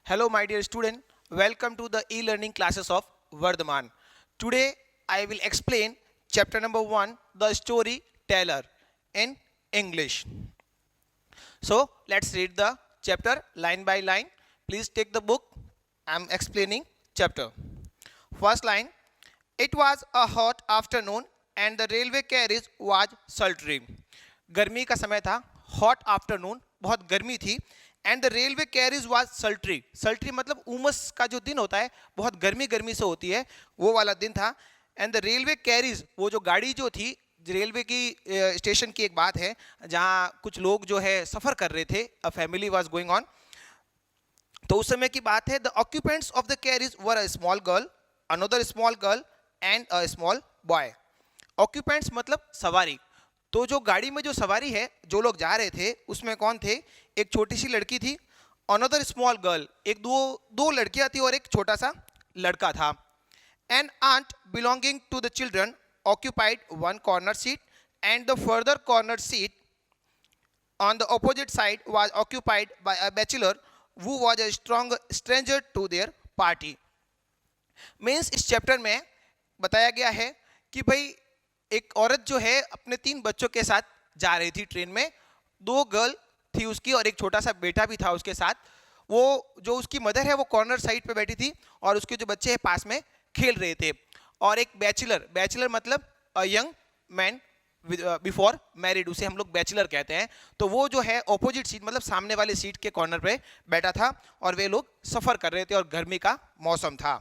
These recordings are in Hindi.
Hello, my dear student. Welcome to the e-learning classes of Vardhaman. Today, I will explain chapter number 1, the storyteller in English. So, let's read the chapter line by line. Please take the book. I am explaining chapter. First line. It was a hot afternoon and the railway carriage was sultry. गर्मी का समय था, हॉट आफ्टरनून, बहुत गर्मी थी, and the railway carriage was सल्ट्री. सल्ट्री मतलब उमस का जो दिन होता है, बहुत गर्मी गर्मी से होती है, वो वाला दिन था. एंड द रेलवे कैरिज, वो जो गाड़ी जो थी, रेलवे की स्टेशन की एक बात है जहाँ कुछ लोग जो है सफ़र कर रहे थे, a family was going on. तो उस समय की बात है. The occupants of the carriage were a small girl, another small girl and a small boy. Occupants मतलब सवारी. तो जो गाड़ी में जो सवारी है, जो लोग जा रहे थे, उसमें कौन थे? एक छोटी सी लड़की थी, अनदर स्मॉल गर्ल, एक दो लड़कियां थी और एक छोटा सा लड़का था. An aunt belonging to the children occupied one corner seat and the further corner seat on the opposite side was occupied by a bachelor who was a strong stranger to their party. Means इस चैप्टर में बताया गया है कि भाई एक औरत जो है अपने 3 बच्चों के साथ जा रही थी ट्रेन में. 2 गर्ल थी उसकी और एक छोटा सा बेटा भी था उसके साथ. वो जो उसकी मदर है वो कॉर्नर साइड पे बैठी थी और उसके जो बच्चे हैं पास में खेल रहे थे. और एक बैचलर, बैचलर मतलब a young man before married, उसे हम लोग बैचलर कहते हैं. तो वो जो है ऑपोजिट सीट मतलब सामने वाली सीट के कॉर्नर पे बैठा था और वे लोग सफर कर रहे थे और गर्मी का मौसम था.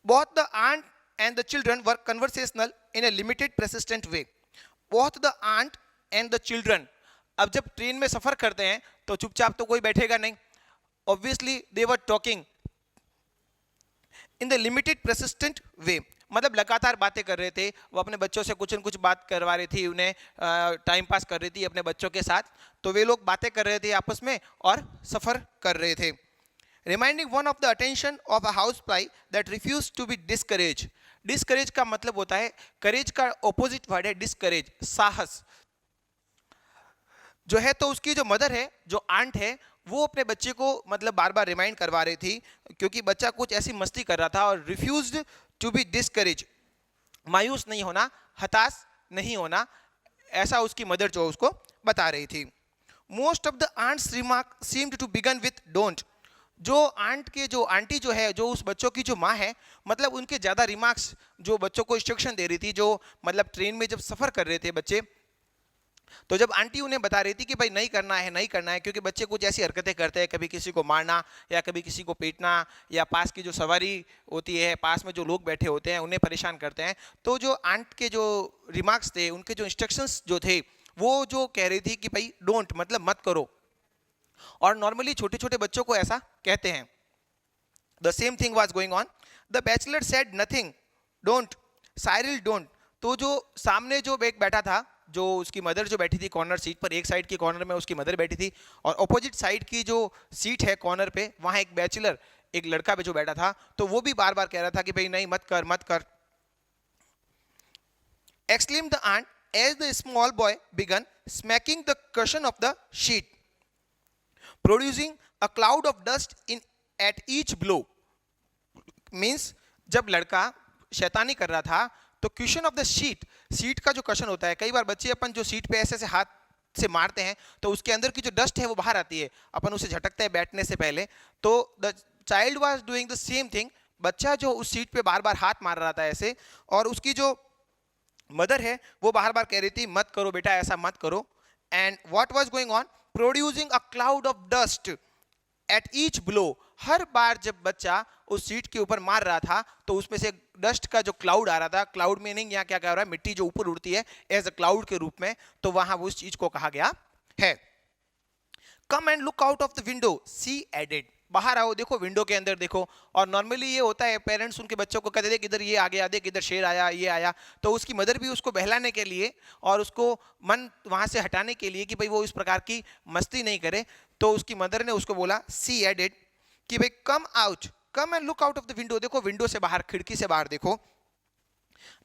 Both the aunt and the children were conversational in a limited persistent way. Both the aunt and the children. अब जब ट्रेन में सफर करते हैं तो चुपचाप तो कोई बैठेगा नहीं. Obviously they were talking in the limited persistent way. मतलब लगातार बातें कर रहे थे. वो अपने बच्चों से कुछ न कुछ बात करवा रही थी, उन्हें टाइम पास कर रही थी अपने बच्चों के साथ. तो वे लोग बातें कर रहे थे आपस में और सफर कर रहे थे. Reminding one of the attention of a housefly that refused to be discouraged. Discourage का मतलब होता है, courage का opposite word है discourage, साहस जो है. तो उसकी जो मदर है, जो आंट है, वो अपने बच्चे को मतलब बार बार रिमाइंड करवा रही थी क्योंकि बच्चा कुछ ऐसी मस्ती कर रहा था. और रिफ्यूज्ड टू बी डिस्करेज, मायूस नहीं होना, हताश नहीं होना, ऐसा उसकी मदर जो उसको बता रही थी. Most of the aunt's remark seemed to begin with don't. जो आंट के जो आंटी जो है, जो उस बच्चों की जो माँ है, मतलब उनके ज़्यादा रिमार्क्स जो बच्चों को इंस्ट्रक्शन दे रही थी, जो मतलब ट्रेन में जब सफ़र कर रहे थे बच्चे, तो जब आंटी उन्हें बता रही थी कि भाई नहीं करना है, नहीं करना है, क्योंकि बच्चे कुछ ऐसी हरकतें करते हैं, कभी किसी को मारना या कभी किसी को पीटना या पास की जो सवारी होती है, पास में जो लोग बैठे होते हैं उन्हें परेशान करते हैं. तो जो आंट के जो रिमार्क्स थे, उनके जो इंस्ट्रक्शंस जो थे, वो जो कह रही थी कि भाई डोंट मतलब मत करो. और नॉर्मली छोटे छोटे बच्चों को ऐसा कहते हैं. The same thing was going on. The bachelor said nothing, don't, Cyril don't. तो जो सामने जो एक बैठा था, जो उसकी मदर जो बैठी थी कॉर्नर सीट पर, एक साइड की कॉर्नर में उसकी मदर बैठी थी और ऑपोजिट साइड की जो सीट है कॉर्नर पे, वहां एक बैचलर, एक लड़का भी जो बैठा था, तो वो भी बार बार कह रहा था कि भाई नहीं, मत कर मत कर. Exclaimed the aunt as the small boy began smacking the cushion of the sheet, producing a cloud of dust in at each blow. Means जब लड़का शैतानी कर रहा था तो question of the sheet, seat का जो क्वेश्चन होता है, कई बार बच्चे अपन जो सीट पे ऐसे ऐसे हाथ से मारते हैं तो उसके अंदर की जो डस्ट है वो बाहर आती है, अपन उसे झटकते हैं बैठने से पहले. तो the child was doing the same thing. बच्चा जो उस सीट पे बार बार हाथ मार रहा था ऐसे, और उसकी जो मदर है वो बार बार कह रही थी मत करो बेटा, ऐसा मत करो. And what was going on, producing a cloud of dust at each blow. हर बार जब बच्चा उस सीट के ऊपर मार रहा था तो उसमें से डस्ट का जो क्लाउड आ रहा था, क्लाउड मीनिंग यहाँ क्या कह रहा है, मिट्टी जो ऊपर उड़ती है एज अ क्लाउड के रूप में, तो वहां उस चीज को कहा गया है. Come and look out of the window, she added. बाहर आओ, देखो विंडो के अंदर देखो. और नॉर्मली ये होता है, पेरेंट्स उनके बच्चों को कहते थे कि इधर ये आ गया, देख इधर शेर आया, ये आया. तो उसकी मदर भी उसको बहलाने के लिए और उसको मन वहां से हटाने के लिए कि भाई वो इस प्रकार की मस्ती नहीं करे, तो उसकी मदर ने उसको बोला सी एडेड कि भाई come out, come and look out of the window, देखो विंडो से बाहर, खिड़की से बाहर देखो.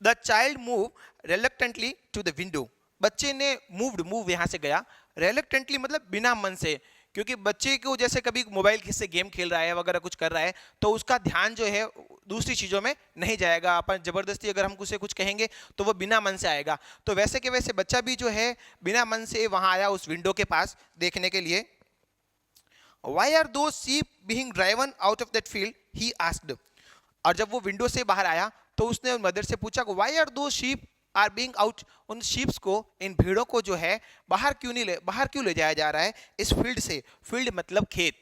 The child move reluctantly to the window. बच्चे ने मूव्ड, मूव यहां से गया, रिलक्टेंटली मतलब बिना मन से, क्योंकि बच्चे को जैसे कभी मोबाइल से गेम खेल रहा है वगैरह कुछ कर रहा है तो उसका ध्यान जो है दूसरी चीज़ों में नहीं जाएगा। अपन ज़बरदस्ती अगर हम उसे कुछ कहेंगे तो वो बिना मन से आएगा। तो वैसे के वैसे बच्चा भी जो है बिना मन से वहाँ आया उस विंडो के पास देखने के लिए। Why are those sheep being driven out of that field? He asked. और जब वो विंडो से बाहर आया तो उसने मदर से पूछा Why are those sheep are being out? उन शीप्स को, इन भेड़ों को जो है बाहर क्यों ले जाया जा रहा है इस फील्ड से? फील्ड मतलब खेत।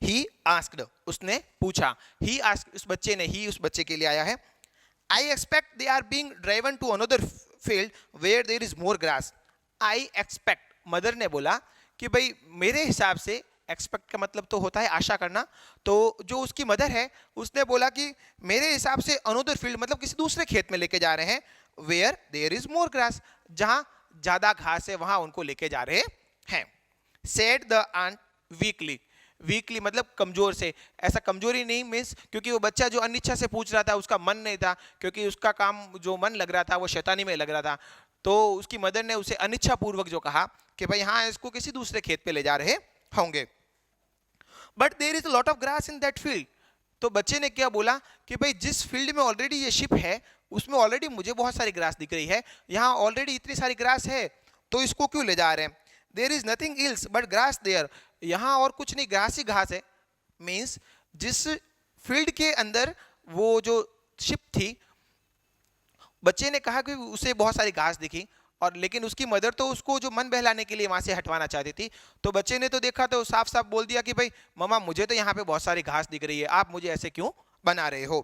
He asked, उसने पूछा। He asked, उस बच्चे ने, ही उस बच्चे के लिए आया है। I expect they are being driven to another field where there is more grass. I expect, mother ने बोला कि भाई मेरे हिसाब से, एक्सपेक्ट का मतलब तो होता है आशा करना, तो जो उसकी मदर है उसने बोला कि मेरे हिसाब से अनदर फील्ड मतलब किसी दूसरे खेत में लेके जा रहे हैं, where there is more grass, जहां ज्यादा घास है वहां उनको लेके जा रहे हैं। Said the aunt weakly, weakly मतलब कमजोर से, ऐसा कमजोरी नहीं मीन्स क्योंकि वो बच्चा जो अनिच्छा से पूछ रहा था उसका मन नहीं था, क्योंकि उसका काम जो मन लग रहा था वो शैतानी में लग रहा था, तो उसकी मदर ने उसे अनिच्छा पूर्वक जो कहा कि भाई हाँ इसको किसी दूसरे खेत पे ले जा रहे होंगे। But there is a lot of grass in that field, तो बच्चे ने क्या बोला कि भाई जिस फील्ड में ऑलरेडी ये शिप है उसमें ऑलरेडी मुझे बहुत सारी ग्रास दिख रही है, यहाँ ऑलरेडी इतनी सारी ग्रास है तो इसको क्यों ले जा रहे हैं? There is nothing else but grass there, यहाँ और कुछ नहीं, घास ही घास है। मीन्स जिस फील्ड के अंदर वो जो शिप थी, बच्चे ने कहा कि उसे बहुत सारी घास दिखी, और लेकिन उसकी मदर तो उसको जो मन बहलाने के लिए वहां से हटवाना चाहती थी। तो बच्चे ने तो देखा तो साफ साफ बोल दिया कि भाई मम्मा मुझे तो यहाँ पे बहुत सारी घास दिख रही है, आप मुझे ऐसे क्यों बना रहे हो?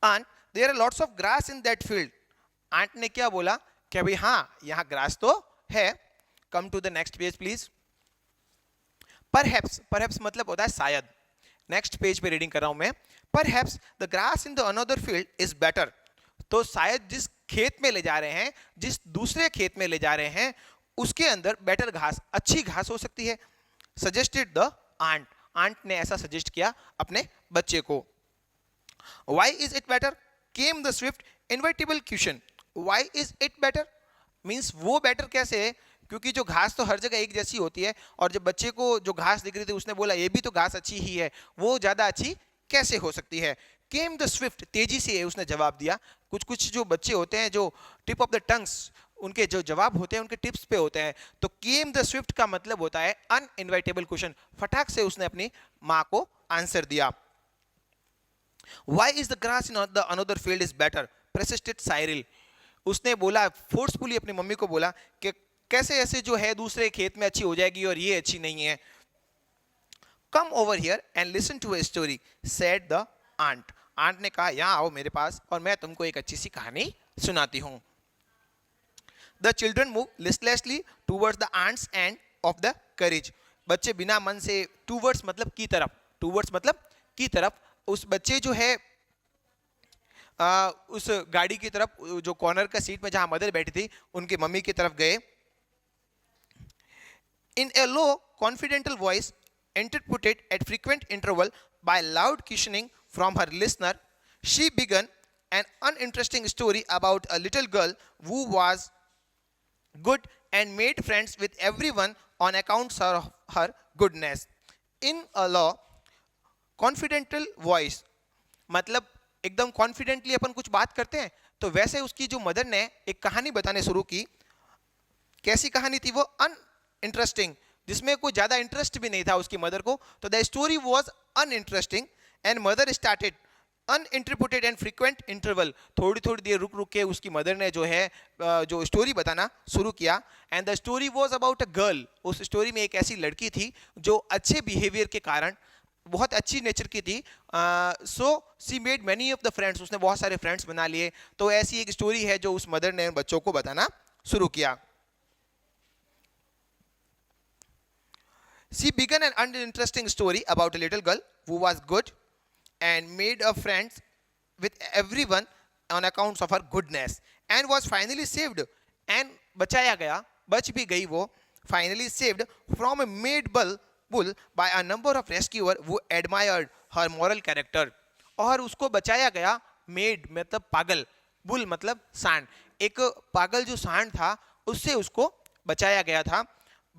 Aunt there are lots of grass in that field, aunt ने क्या बोला कि भाई हाँ यहाँ ग्रास तो है। Come to the next page please. Perhaps, perhaps मतलब होता है शायद। नेक्स्ट पेज पे रीडिंग कर रहा हूं मैं। Perhaps the grass in the another field is better, तो शायद जिस खेत में ले जा रहे हैं, जिस दूसरे खेत में ले जा रहे हैं उसके अंदर बेटर घास, अच्छी घास हो सकती है। सजेस्टेड द आंट, आंट ने ऐसा सजेस्ट किया अपने बच्चे को। Why is it better came the Swift inevitable question. Why is it better means वो बेटर कैसे है, क्योंकि जो घास तो हर जगह एक जैसी होती है, और जब बच्चे को जो घास दिख रही थी उसने बोला ये भी तो घास अच्छी ही है, वो ज्यादा अच्छी कैसे हो सकती है? केम द स्विफ्ट, तेजी से उसने जवाब दिया। कुछ कुछ जो बच्चे होते हैं जो टिप ऑफ द टंग्स, उनके जो जवाब होते हैं उनके टिप्स पे होते हैं। तो केम द स्विफ्ट का मतलब होता है अनइनवाइटेबल क्वेश्चन, फटाक से उसने अपनी माँ को आंसर दिया। Why is the grass in the another field is better persisted Cyril, उसने बोला फोर्सफुली अपनी मम्मी को बोला कि कैसे ऐसे जो है दूसरे खेत में अच्छी हो जाएगी और ये अच्छी नहीं है। Come over here and listen to a story said the aunt, aunt ने कहा यहाँ आओ मेरे पास और मैं तुमको एक अच्छी सी कहानी सुनाती हूँ। The children move listlessly towards the aunt's end of the carriage, बच्चे बिना मन से, टूवर्ड्स मतलब की तरफ, टूवर्ड्स मतलब की तरफ, उस बच्चे जो है उस गाड़ी की तरफ, जो कॉर्नर का सीट में जहां मदर बैठी थी उनकी मम्मी की तरफ गए। इन ए लो कॉन्फिडेंटल voice interpreted at frequent interval by loud questioning from her listener, she began an uninteresting story about a little girl who was good and made friends with everyone on account of her goodness. In a low confidential voice मतलब एकदम कॉन्फिडेंटली अपन कुछ बात करते हैं, तो वैसे उसकी जो मदर ने एक कहानी बताने शुरू की। कैसी कहानी थी वो? अनइंटरेस्टिंग, जिसमें कोई ज्यादा इंटरेस्ट भी नहीं था उसकी मदर को। तो the story was uninteresting and mother started uninterpreted and frequent interval, थोड़ी थोड़ी देर रुक रुक के उसकी मदर ने जो है जो स्टोरी बताना शुरू किया। And the story was about a girl, उस स्टोरी में एक ऐसी लड़की थी जो अच्छे बिहेवियर के कारण बहुत अच्छी नेचर की थी। So she made many of the friends, उसने बहुत सारे फ्रेंड्स बना लिए। तो ऐसी एक स्टोरी है जो उस मदर ने बच्चों को बताना शुरू किया। She began an uninteresting story about a little girl who was good and made a friends with everyone on account of her goodness and was finally saved, and बचाया गया, बच भी गई वो, finally saved from a made bull by a number of rescuer who admired her moral character, और उसको बचाया गया, made मतलब पागल, bull मतलब सांड, एक पागल जो सांड था उससे उसको बचाया गया था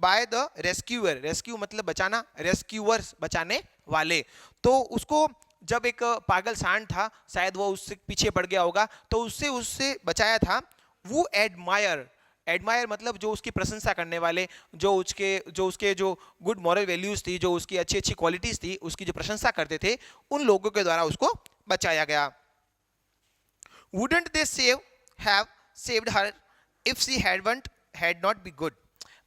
बाय द रेस्क्यूअर, रेस्क्यू मतलब बचाना, रेस्क्यूअर्स बचाने वाले। तो उसको जब एक पागल सांड था, शायद वो उससे पीछे पड़ गया होगा, तो उससे उससे बचाया था वो एडमायर, एडमायर मतलब जो उसकी प्रशंसा करने वाले, जो उसके गुड मॉरल वैल्यूज थी, जो उसकी अच्छी अच्छी क्वालिटीज थी, उसकी जो प्रशंसा करते थे, उन लोगों के द्वारा उसको बचाया गया। Wouldn't they have saved her if she had not be good,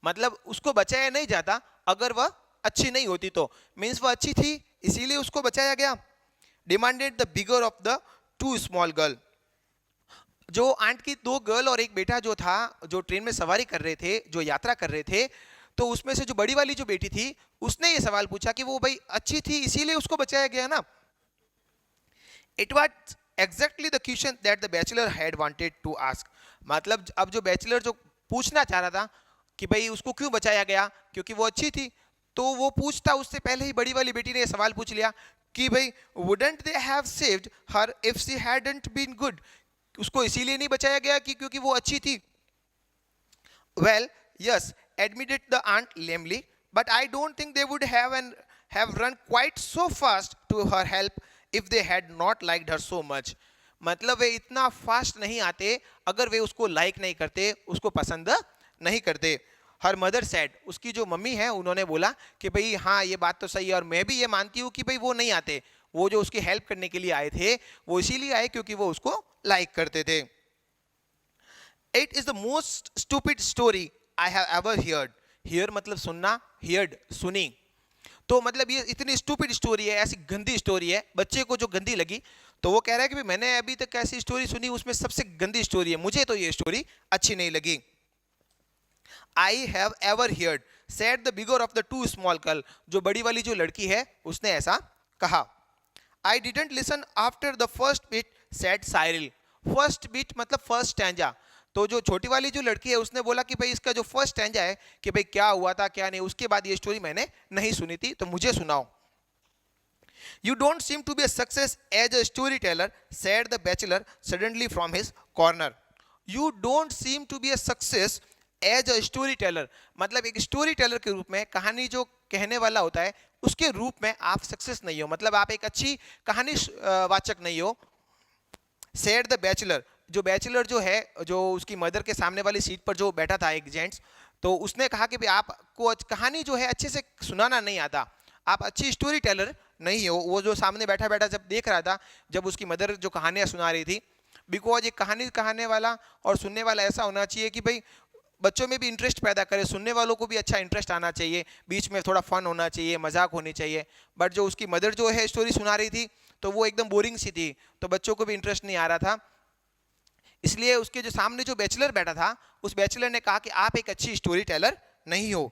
मतलब उसको बचाया नहीं जाता अगर वह अच्छी नहीं होती तो, मीन्स वह अच्छी थी इसीलिए उसको बचाया गया। Demanded the bigger of the two small girl, जो आंट की दो गर्ल और एक बेटा जो था, जो ट्रेन में सवारी कर रहे थे, जो यात्रा कर रहे थे, तो उसमें से जो बड़ी वाली जो बेटी थी, उसने ये सवाल पूछा कि वो भाई अच्छी थी इसीलिए उसको बचाया गया ना। It was exactly the question that the bachelor had wanted to ask, मतलब अब जो बैचलर जो पूछना चाह रहा था कि भाई उसको क्यों बचाया गया, क्योंकि वो अच्छी थी, तो वो पूछता उससे पहले ही बड़ी वाली बेटी ने सवाल पूछ लिया कि भाई wouldn't they have saved her if she hadn't been good, उसको इसीलिए नहीं बचाया गया कि क्योंकि वो अच्छी थी। Well yes admitted the aunt lamely, but I don't think they would have run quite so fast to her help if they had not liked her so much, मतलब वे इतना फास्ट नहीं आते अगर वे उसको लाइक नहीं करते, उसको पसंद नहीं करते। हर मदर सेड, उसकी जो मम्मी है उन्होंने बोला कि भाई हाँ ये बात तो सही है और मैं भी ये मानती हूँ कि भाई वो नहीं आते, वो जो उसकी हेल्प करने के लिए आए थे वो इसीलिए आए क्योंकि वो उसको लाइक करते थे। It is the most stupid story I have ever heard, here मतलब सुनना, हियर्ड सुनी, तो मतलब ये इतनी स्टूपिड स्टोरी है, ऐसी गंदी स्टोरी है, बच्चे को जो गंदी लगी तो वो कह रहा है कि मैंने अभी तक ऐसी स्टोरी सुनी उसमें सबसे गंदी स्टोरी है, मुझे तो ये स्टोरी अच्छी नहीं लगी। I have ever heard said the bigger of the two small girl, जो बड़ी वाली जो लड़की है उसने ऐसा कहा। I didn't listen after the first beat said Cyril, first beat मतलब फर्स्ट स्टैंजा, तो जो छोटी वाली जो लड़की है उसने बोला कि भाई इसका जो फर्स्ट स्टैंजा है कि भाई क्या हुआ था क्या नहीं, उसके बाद ये स्टोरी मैंने नहीं सुनी थी तो मुझे सुनाओ। You don't seem to be a success as a storyteller, said the bachelor suddenly from his corner. You don't seem to be a success as a storyteller, मतलब एक स्टोरी टेलर के रूप में, कहानी जो कहने वाला होता है उसके रूप में आप सक्सेस नहीं हो, मतलब आप एक अच्छी कहानी वाचक नहीं हो। said the bachelor, जो बैचलर जो है, जो उसकी मदर के सामने वाली सीट पर जो बैठा था एक जेंट्स, तो उसने कहा कि भाई आपको कहानी जो है अच्छे से सुनाना नहीं आता, आप अच्छी स्टोरी टेलर नहीं हो। वो जो सामने बैठा बैठा जब देख रहा था, जब उसकी मदर जो कहानियाँ सुना रही थी, बिकॉज एक कहानी कहने वाला और सुनने वाला ऐसा होना चाहिए कि भाई बच्चों में भी इंटरेस्ट पैदा करे, सुनने वालों को भी अच्छा इंटरेस्ट आना चाहिए, बीच में थोड़ा फन होना चाहिए, मजाक होनी चाहिए। बट जो उसकी मदर जो है स्टोरी सुना रही थी तो वो एकदम बोरिंग सी थी, तो बच्चों को भी इंटरेस्ट नहीं आ रहा था, इसलिए उसके जो सामने जो बैचलर बैठा था उस बैचलर ने कहा कि आप एक अच्छी स्टोरी टेलर नहीं हो।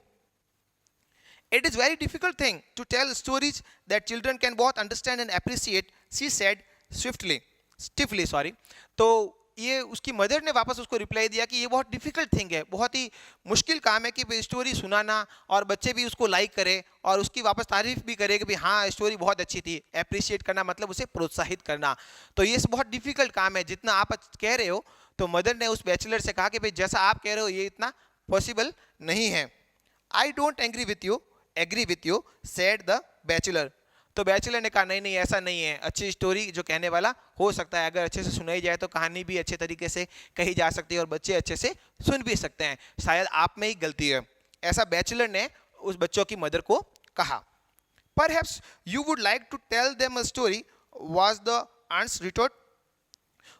It is very difficult thing to tell stories that children can both understand and appreciate, she said stiffly sorry। तो ये उसकी मदर ने वापस उसको रिप्लाई दिया कि ये बहुत डिफिकल्ट थिंग है, बहुत ही मुश्किल काम है कि स्टोरी सुनाना और बच्चे भी उसको लाइक करें और उसकी वापस तारीफ भी करें कि भाई हाँ स्टोरी बहुत अच्छी थी। अप्रिशिएट करना मतलब उसे प्रोत्साहित करना, तो ये बहुत डिफिकल्ट काम है जितना आप कह रहे हो। तो मदर ने उस बैचलर से कहा कि भाई जैसा आप कह रहे हो ये इतना पॉसिबल नहीं है। I don't agree with you said the bachelor, तो बैचलर ने कहा नहीं नहीं ऐसा नहीं है, अच्छी स्टोरी जो कहने वाला हो सकता है, अगर अच्छे से सुनाई जाए तो कहानी भी अच्छे तरीके से कही जा सकती है और बच्चे अच्छे से सुन भी सकते हैं, शायद आप में ही गलती है, ऐसा बैचलर ने उस बच्चों की मदर को कहा। Perhaps you would like to tell them a story was the aunt's retort,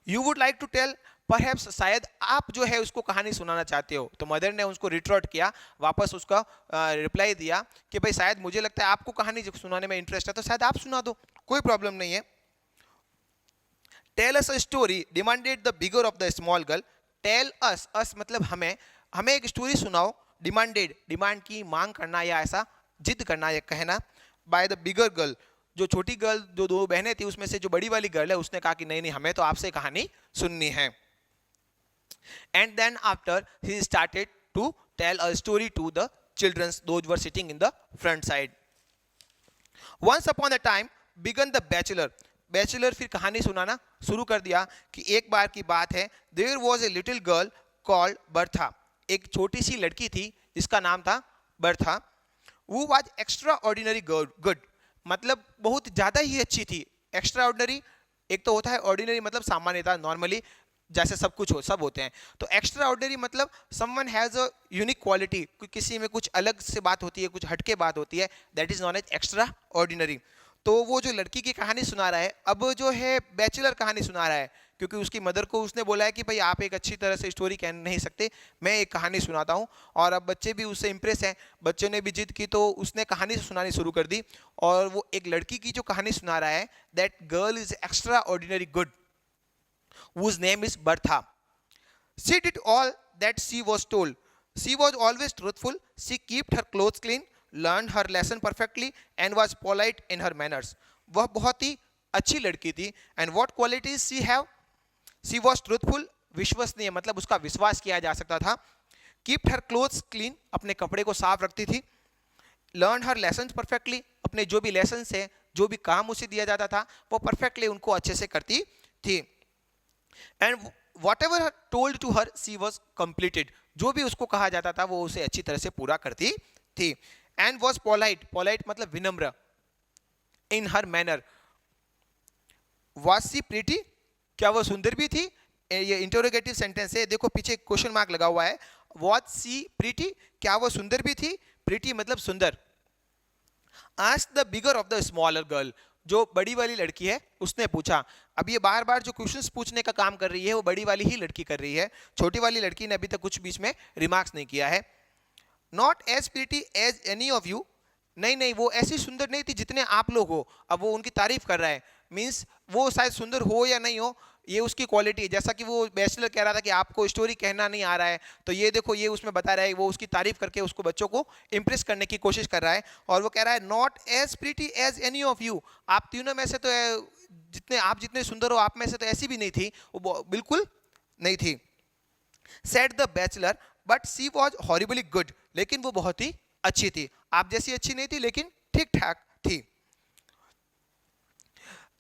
you would like to tell, perhaps शायद आप जो है उसको कहानी सुनाना चाहते हो। तो मदर ने उसको रिटोर्ट किया, वापस उसका रिप्लाई दिया कि भाई शायद मुझे लगता है आपको कहानी सुनाने में इंटरेस्ट है तो शायद आप सुना दो, कोई प्रॉब्लम नहीं है। Tell us a story demanded the bigger of the small girl, tell us, us मतलब हमें एक स्टोरी सुनाओ, डिमांडेड डिमांड की, मांग करना या ऐसा जिद करना या कहना, बाय द बिगर गर्ल, जो छोटी गर्ल जो दो बहनें थी उसमें से जो बड़ी वाली गर्ल है उसने कहा कि नहीं नहीं हमें तो आपसे कहानी सुननी है। And then after he started to tell a story to the children, those were sitting in the front side. Once upon a time began the bachelor फिर कहानी सुनाना शुरू कर दिया कि एक बार की बात है, there was a little girl called Bertha, एक छोटी सी लड़की थी जिसका नाम था Bertha who was extraordinary good, मतलब बहुत ज़्यादा ही अच्छी थी. Extraordinary एक तो होता है ordinary मतलब सामान्यता, normally जैसे सब कुछ हो सब होते हैं. तो extraordinary मतलब someone has a unique quality, किसी में कुछ अलग से बात होती है, कुछ हटके बात होती है, that is known as extraordinary. तो वो जो लड़की की कहानी सुना रहा है, अब जो है बैचलर कहानी सुना रहा है, क्योंकि उसकी मदर को उसने बोला है कि भाई आप एक अच्छी तरह से स्टोरी कह नहीं सकते, मैं एक कहानी सुनाता हूँ. और अब बच्चे भी उससे इम्प्रेस हैं, बच्चों ने भी जिद की तो उसने कहानी सुनानी शुरू कर दी. और वो एक लड़की की जो कहानी सुना रहा है, that girl is extra ordinary good, whose name is Bertha. She did all that she was told. She was always truthful. She kept her clothes clean, learned her lesson perfectly, and was polite in her manners. वह बहुत ही अच्छी लड़की थी. And what qualities she have? She was truthful, विश्वसनीय मतलब उसका विश्वास किया जा सकता था. Kept her clothes clean, अपने कपड़े को साफ रखती थी. Learned her lessons perfectly, अपने जो भी lessons है, जो भी काम उसे दिया जाता था, वो perfectly उनको अच्छे से करती थी. And whatever told to her, she was completed. जो भी उसको कहा जाता था वो उसे अच्छी तरह से पूरा करती थी. And was polite, polite मतलब विनम्र. In her manner. Was she pretty? क्या वो सुंदर भी थी? ये इंटरोगेटिव सेंटेंस है, देखो पीछे क्वेश्चन मार्क लगा हुआ है. Was she pretty? क्या वो सुंदर भी थी? Pretty मतलब सुंदर. Ask the bigger of the smaller girl. जो बड़ी वाली लड़की है उसने पूछा. अब ये बार बार जो क्वेश्चंस पूछने का काम कर रही है वो बड़ी वाली ही लड़की कर रही है, छोटी वाली लड़की ने अभी तक कुछ बीच में रिमार्क्स नहीं किया है. Not as pretty as any of you, नहीं नहीं वो ऐसी सुंदर नहीं थी जितने आप लोग हो. अब वो उनकी तारीफ कर रहा है, मीन्स वो शायद सुंदर हो या नहीं हो, ये उसकी क्वालिटी है. जैसा कि वो बैचलर कह रहा था कि आपको स्टोरी कहना नहीं आ रहा है, तो ये देखो ये उसमें बता रहा है, वो उसकी तारीफ करके उसको बच्चों को इंप्रेस करने की कोशिश कर रहा है. और वो कह रहा है not as pretty as any of you, आप तीनों में से तो जितने आप जितने सुंदर हो आप में से तो ऐसी भी नहीं थी, वो बिल्कुल नहीं थी. Said the bachelor but she was horribly good, लेकिन वो बहुत ही अच्छी थी. आप जैसी अच्छी नहीं थी लेकिन ठीक ठाक थी.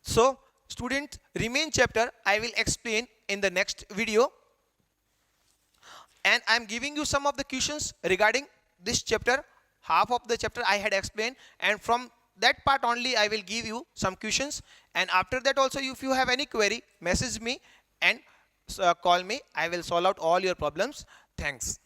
So students, remain chapter I will explain in the next video, and I am giving you some of the questions regarding this chapter. Half of the chapter I had explained, and from that part only I will give you some questions, and after that also if you have any query, message me and call me. I will solve out all your problems. Thanks.